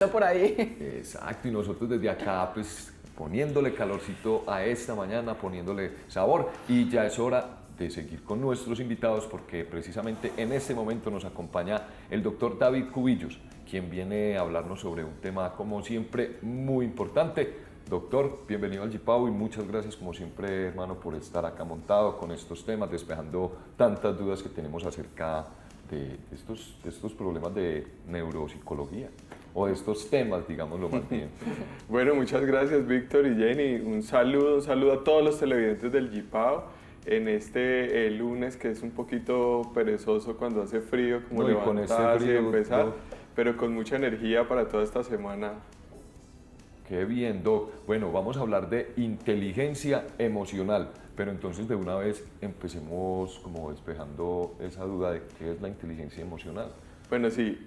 por ahí. Exacto, y nosotros desde acá pues poniéndole calorcito a esta mañana, poniéndole sabor, y ya es hora de seguir con nuestros invitados porque precisamente en este momento nos acompaña el doctor David Cubillos, quien viene a hablarnos sobre un tema como siempre muy importante. Doctor, bienvenido al G-Pau y muchas gracias como siempre, hermano, por estar acá montado con estos temas, despejando tantas dudas que tenemos acerca de estos problemas de neuropsicología, o de estos temas, digámoslo más bien. Bueno, muchas gracias Víctor y Jenny, un saludo a todos los televidentes del G-Pau en este lunes que es un poquito perezoso cuando hace frío, como No, y con ese levantarse y frío, empezar, no. pero con mucha energía para toda esta semana. Qué bien, Doc. Bueno, vamos a hablar de inteligencia emocional, pero entonces de una vez empecemos como despejando esa duda de qué es la inteligencia emocional. Bueno, sí,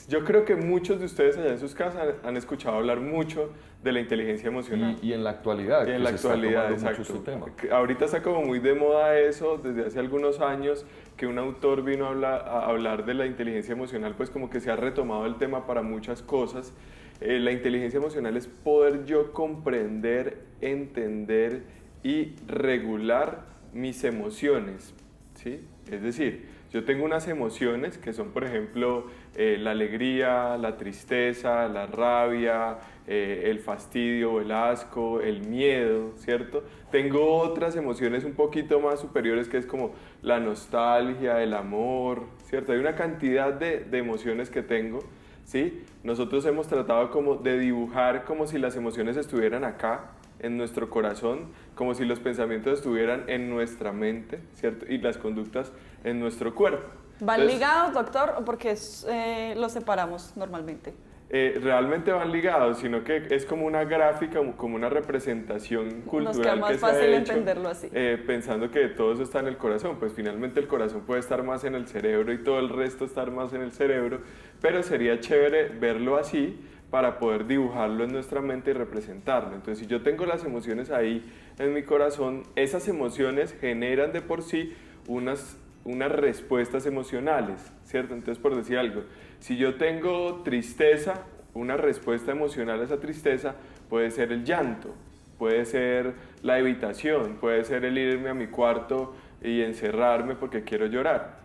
yo creo que muchos de ustedes allá en sus casas han escuchado hablar mucho de la inteligencia emocional. Y en la actualidad, Y en que la se está actualidad, tomando mucho exacto. este tema. Ahorita está como muy de moda eso, desde hace algunos años que un autor vino a hablar de la inteligencia emocional, pues como que se ha retomado el tema para muchas cosas. La inteligencia emocional es poder yo comprender, entender y regular mis emociones, ¿sí? Es decir, yo tengo unas emociones que son, por ejemplo, la alegría, la tristeza, la rabia, el fastidio, el asco, el miedo, ¿cierto? Tengo otras emociones un poquito más superiores que es como la nostalgia, el amor, ¿cierto? Hay una cantidad de emociones que tengo, ¿sí? Nosotros hemos tratado como de dibujar como si las emociones estuvieran acá, en nuestro corazón, como si los pensamientos estuvieran en nuestra mente, ¿cierto? Y las conductas en nuestro cuerpo. ¿Van Entonces, ligados, doctor, o porque los separamos normalmente? realmente van ligados, sino que es como una gráfica, como una representación cultural Nos queda más que se ha fácil hecho, entenderlo así. pensando que todo eso está en el corazón. Pues finalmente el corazón puede estar más en el cerebro y todo el resto estar más en el cerebro, pero sería chévere verlo así para poder dibujarlo en nuestra mente y representarlo. Entonces, si yo tengo las emociones ahí en mi corazón, esas emociones generan de por sí unas respuestas emocionales, ¿cierto? Entonces, por decir algo, si yo tengo tristeza, una respuesta emocional a esa tristeza puede ser el llanto, puede ser la evitación, puede ser el irme a mi cuarto y encerrarme porque quiero llorar.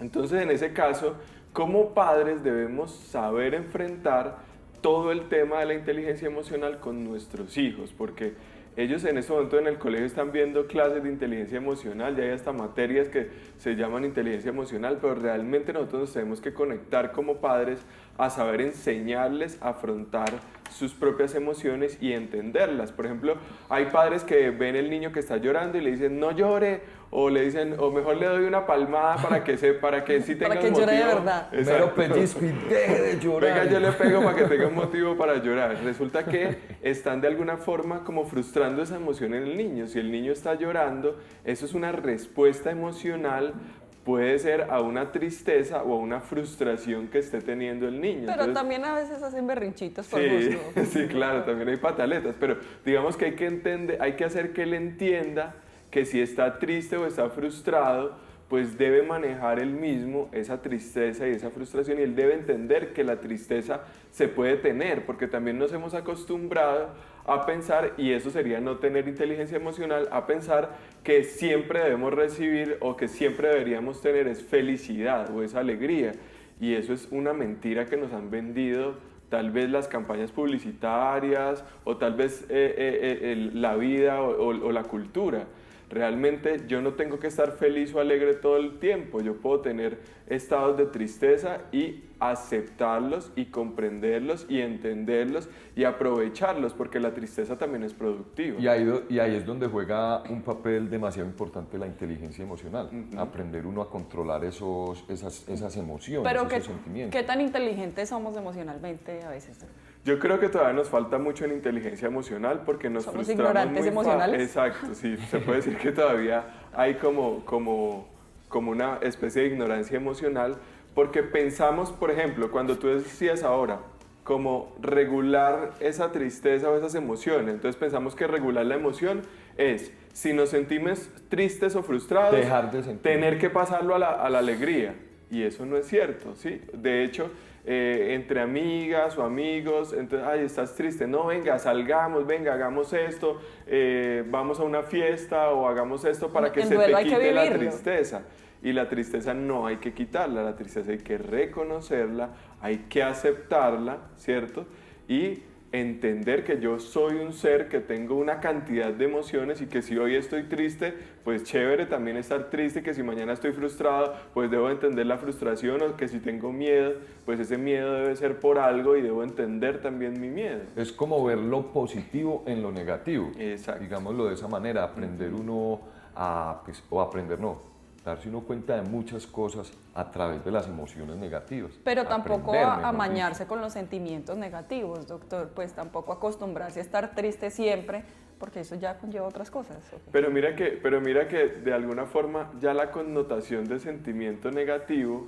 Entonces, en ese caso, como padres debemos saber enfrentar todo el tema de la inteligencia emocional con nuestros hijos, porque ellos en este momento en el colegio están viendo clases de inteligencia emocional, ya hay hasta materias que se llaman inteligencia emocional, pero realmente nosotros nos tenemos que conectar como padres a saber enseñarles a afrontar sus propias emociones y entenderlas. Por ejemplo, hay padres que ven el niño que está llorando y le dicen no llore, o le dicen, o mejor le doy una palmada para que sí tenga Para que motivo. llore de verdad. Mero pellizco y deje de llorar. Venga, yo le pego para que tenga un motivo para llorar. Resulta que están de alguna forma como frustrando esa emoción en el niño. Si el niño está llorando, eso es una respuesta emocional, puede ser a una tristeza o a una frustración que esté teniendo el niño. Pero Entonces, también a veces hacen berrinchitos por sí, gusto. sí, claro, también hay pataletas, pero digamos que hay que hacer que él entienda que si está triste o está frustrado, pues debe manejar él mismo esa tristeza y esa frustración, y él debe entender que la tristeza se puede tener, porque también nos hemos acostumbrado a pensar, y eso sería no tener inteligencia emocional, a pensar que siempre debemos recibir o que siempre deberíamos tener es felicidad o es alegría, y eso es una mentira que nos han vendido tal vez las campañas publicitarias o tal vez la vida o la cultura. Realmente yo no tengo que estar feliz o alegre todo el tiempo, yo puedo tener estados de tristeza y aceptarlos y comprenderlos y entenderlos y aprovecharlos, porque la tristeza también es productiva. Y ahí es donde juega un papel demasiado importante la inteligencia emocional, aprender uno a controlar esas emociones, Pero esos sentimientos. ¿qué tan inteligentes somos emocionalmente a veces? Yo creo que todavía nos falta mucho en inteligencia emocional porque nos ¿Somos frustramos ignorantes muy emocionales? Exacto, sí, se puede decir que todavía hay como una especie de ignorancia emocional, porque pensamos, por ejemplo, cuando tú decías ahora, como regular esa tristeza o esas emociones, entonces pensamos que regular la emoción es, si nos sentimos tristes o frustrados, Dejar de sentir. tener que pasarlo a la alegría, y eso no es cierto, ¿sí? De hecho, entre amigas o amigos, entonces, ay, estás triste, no, venga, salgamos, venga, hagamos esto, vamos a una fiesta o hagamos esto para que El se duelo te hay que quite la vivirlo. tristeza. Y la tristeza no hay que quitarla, la tristeza hay que reconocerla, hay que aceptarla, ¿cierto? Y entender que yo soy un ser que tengo una cantidad de emociones y que si hoy estoy triste, pues chévere también estar triste, que si mañana estoy frustrado, pues debo entender la frustración, o que si tengo miedo, pues ese miedo debe ser por algo y debo entender también mi miedo. Es como ver lo positivo en lo negativo. Exacto. Digámoslo de esa manera, aprender uno a, pues, o aprender no, darse uno cuenta de muchas cosas a través de las emociones negativas. Pero tampoco Aprender, mejor amañarse con los sentimientos negativos, doctor, pues tampoco acostumbrarse a estar triste siempre, porque eso ya conlleva otras cosas. ¿Ok? Pero mira que de alguna forma ya la connotación de sentimiento negativo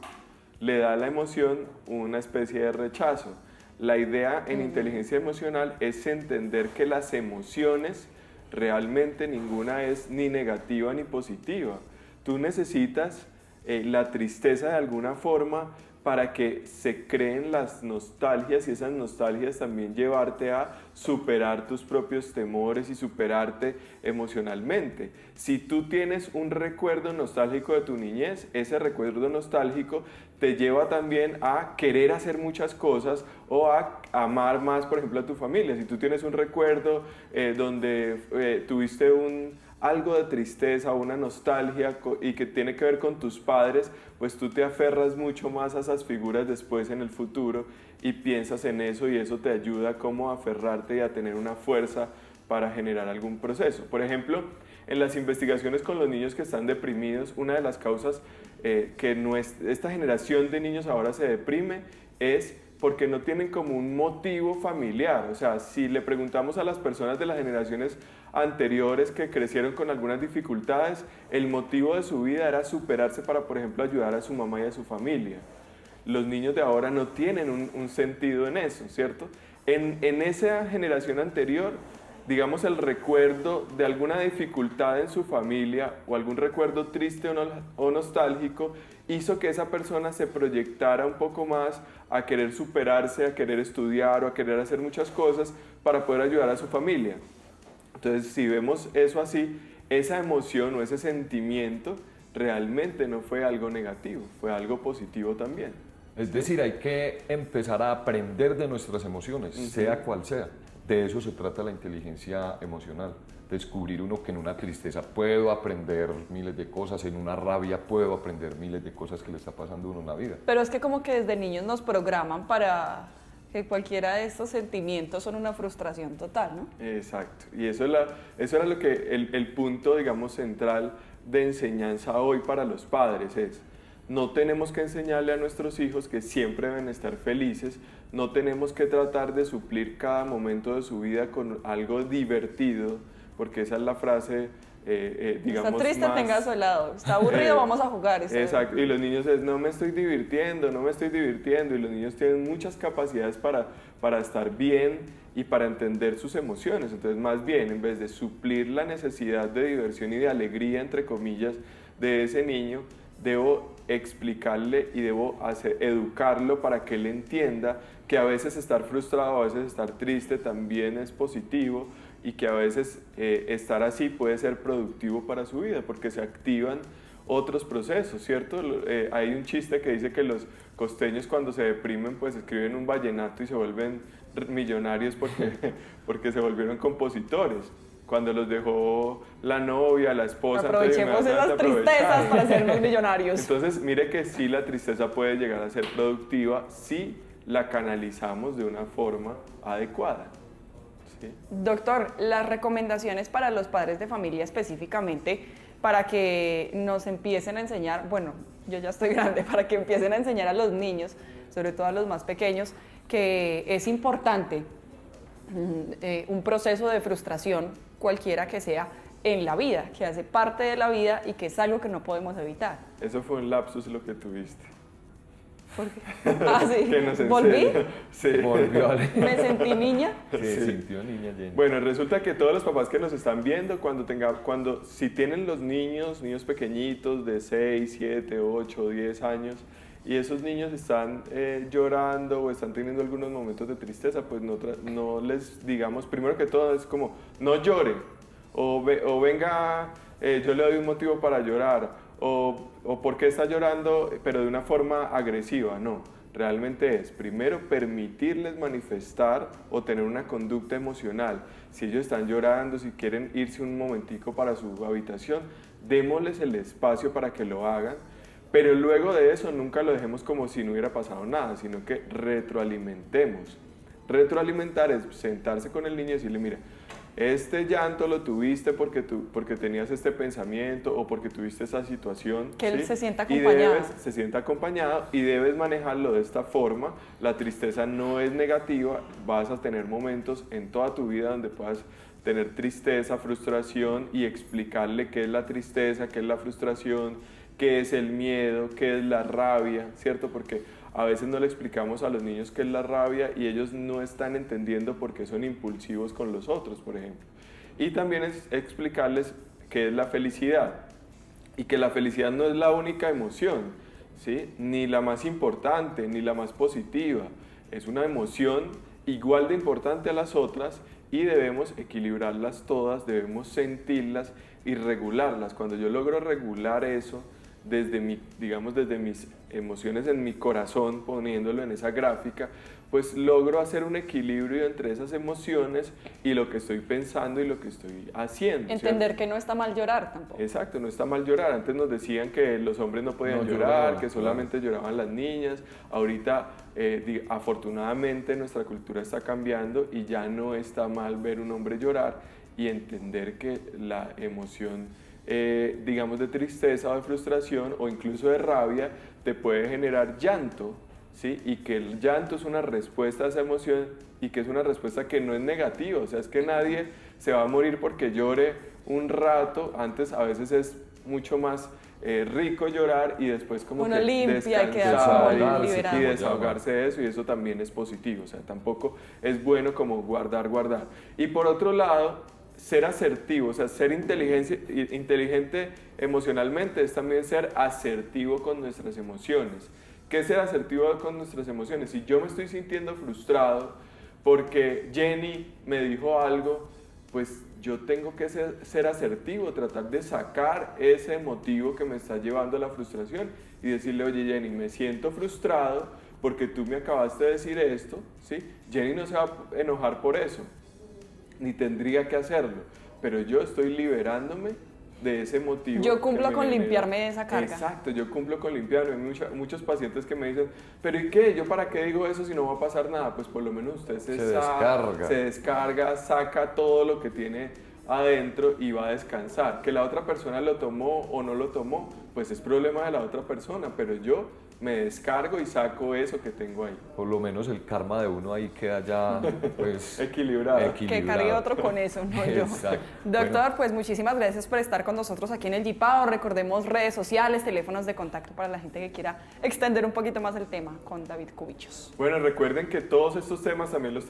le da a la emoción una especie de rechazo. La idea en inteligencia emocional es entender que las emociones realmente ninguna es ni negativa ni positiva. Tú necesitas la tristeza de alguna forma para que se creen las nostalgias y esas nostalgias también llevarte a superar tus propios temores y superarte emocionalmente. Si tú tienes un recuerdo nostálgico de tu niñez, ese recuerdo nostálgico te lleva también a querer hacer muchas cosas o a amar más, por ejemplo, a tu familia. Si tú tienes un recuerdo donde tuviste algo de tristeza, una nostalgia y que tiene que ver con tus padres, pues tú te aferras mucho más a esas figuras después en el futuro y piensas en eso y eso te ayuda como a aferrarte y a tener una fuerza para generar algún proceso. Por ejemplo, en las investigaciones con los niños que están deprimidos, una de las causas que esta generación de niños ahora se deprime es porque no tienen como un motivo familiar. O sea, si le preguntamos a las personas de las generaciones anteriores que crecieron con algunas dificultades, el motivo de su vida era superarse para, por ejemplo, ayudar a su mamá y a su familia. Los niños de ahora no tienen un sentido en eso, ¿cierto? En esa generación anterior, digamos, el recuerdo de alguna dificultad en su familia o algún recuerdo triste o nostálgico hizo que esa persona se proyectara un poco más a querer superarse, a querer estudiar o a querer hacer muchas cosas para poder ayudar a su familia. Entonces, si vemos eso así, esa emoción o ese sentimiento realmente no fue algo negativo, fue algo positivo también. Es decir, hay que empezar a aprender de nuestras emociones, sea cual sea. De eso se trata la inteligencia emocional. Descubrir uno que en una tristeza puedo aprender miles de cosas, en una rabia puedo aprender miles de cosas que le está pasando a uno en la vida. Pero es que como que desde niños nos programan para que cualquiera de estos sentimientos son una frustración total, ¿no? Exacto. Y eso era lo que el punto, digamos, central de enseñanza hoy para los padres es: no tenemos que enseñarle a nuestros hijos que siempre deben estar felices, no tenemos que tratar de suplir cada momento de su vida con algo divertido, porque esa es la frase, digamos, está triste, más... tenga su helado. Está aburrido, vamos a jugar. Exacto, y los niños es, no me estoy divirtiendo, y los niños tienen muchas capacidades para estar bien y para entender sus emociones. Entonces, más bien, en vez de suplir la necesidad de diversión y de alegría, entre comillas, de ese niño, debo explicarle y debo educarlo para que él entienda que a veces estar frustrado, a veces estar triste también es positivo y que a veces estar así puede ser productivo para su vida porque se activan otros procesos, ¿cierto? Hay un chiste que dice que los costeños cuando se deprimen pues escriben un vallenato y se vuelven millonarios porque se volvieron compositores. Cuando los dejó la novia, la esposa. Aprovechemos esas tristezas para hacernos millonarios. Entonces, mire que sí, la tristeza puede llegar a ser productiva si la canalizamos de una forma adecuada. ¿Sí? Doctor, las recomendaciones para los padres de familia específicamente, para que nos empiecen a enseñar, bueno, yo ya estoy grande, para que empiecen a enseñar a los niños, sobre todo a los más pequeños, que es importante un proceso de frustración, cualquiera que sea, en la vida, que hace parte de la vida y que es algo que no podemos evitar. Eso fue un lapsus lo que tuviste. ¿Por qué? Ah, sí. Que nos ¿Volví? enseña. Sí. Volvió a ¿Me sentí niña? Se Sí. sintió niña Jenny. Bueno, resulta que todos los papás que nos están viendo, si tienen los niños pequeñitos de 6, 7, 8, 10 años, y esos niños están llorando o están teniendo algunos momentos de tristeza, pues no les digamos, primero que todo es como, no llore, o venga, yo le doy un motivo para llorar, o por qué está llorando, pero de una forma agresiva, no. Realmente es, primero, permitirles manifestar o tener una conducta emocional. Si ellos están llorando, si quieren irse un momentico para su habitación, démosles el espacio para que lo hagan, pero luego de eso nunca lo dejemos como si no hubiera pasado nada, sino que retroalimentemos. Retroalimentar es sentarse con el niño y decirle, mira, este llanto lo tuviste porque tenías este pensamiento o porque tuviste esa situación. Que él ¿sí? se sienta acompañado. Se sienta acompañado y debes manejarlo de esta forma. La tristeza no es negativa, vas a tener momentos en toda tu vida donde puedas tener tristeza, frustración y explicarle qué es la tristeza, qué es la frustración, qué es el miedo, qué es la rabia, ¿cierto? Porque a veces no le explicamos a los niños qué es la rabia y ellos no están entendiendo por qué son impulsivos con los otros, por ejemplo. Y también es explicarles qué es la felicidad y que la felicidad no es la única emoción, ¿sí? Ni la más importante, ni la más positiva. Es una emoción igual de importante a las otras y debemos equilibrarlas todas, debemos sentirlas y regularlas. Cuando yo logro regular eso, desde mis emociones en mi corazón, poniéndolo en esa gráfica, pues logro hacer un equilibrio entre esas emociones y lo que estoy pensando y lo que estoy haciendo. Entender ¿cierto? que no está mal llorar tampoco. Exacto, no está mal llorar. Antes nos decían que los hombres no podían llorar, lloraban, que solamente lloraban las niñas. Ahorita, afortunadamente, nuestra cultura está cambiando y ya no está mal ver un hombre llorar y entender que la emoción de tristeza o de frustración o incluso de rabia, te puede generar llanto, ¿sí? Y que el llanto es una respuesta a esa emoción y que es una respuesta que no es negativa, o sea, es que nadie se va a morir porque llore un rato, antes a veces es mucho más rico llorar y después como uno que limpia y queda descansar liberado. y desahogarse de eso, y eso también es positivo, o sea, tampoco es bueno como guardar. Y por otro lado, ser asertivo, o sea, ser inteligente emocionalmente es también ser asertivo con nuestras emociones. ¿Qué es ser asertivo con nuestras emociones? Si yo me estoy sintiendo frustrado porque Jenny me dijo algo, pues yo tengo que ser asertivo, tratar de sacar ese motivo que me está llevando a la frustración y decirle, oye Jenny, me siento frustrado porque tú me acabaste de decir esto, ¿sí? Jenny no se va a enojar por eso, ni tendría que hacerlo, pero yo estoy liberándome de ese motivo. Yo cumplo con genera. limpiarme de esa carga. Exacto, yo cumplo con limpiarme. Hay muchos pacientes que me dicen, pero ¿y qué? ¿Yo para qué digo eso si no va a pasar nada? Pues por lo menos usted se descarga, saca todo lo que tiene adentro y va a descansar. Que la otra persona lo tomó o no lo tomó, pues es problema de la otra persona, pero yo me descargo y saco eso que tengo ahí. Por lo menos el karma de uno ahí queda ya pues, equilibrado. Que cargue otro con eso, no yo. Exacto. Doctor, Bueno, pues muchísimas gracias por estar con nosotros aquí en el Dipao. Recordemos redes sociales, teléfonos de contacto para la gente que quiera extender un poquito más el tema con David Cubillos. Bueno, recuerden que todos estos temas también los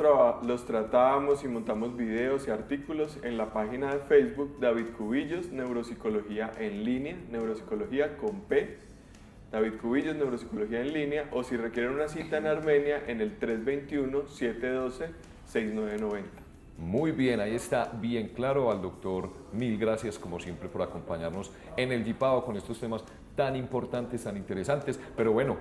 tratamos y montamos videos y artículos en la página de Facebook David Cubillos, Neuropsicología en línea, Neuropsicología con P, David Cubillos, Neuropsicología en línea, o si requieren una cita en Armenia, en el 321-712-6990. muy bien, ahí está bien claro. Al doctor, mil gracias como siempre por acompañarnos en el Dipao con estos temas tan importantes, tan interesantes, pero bueno,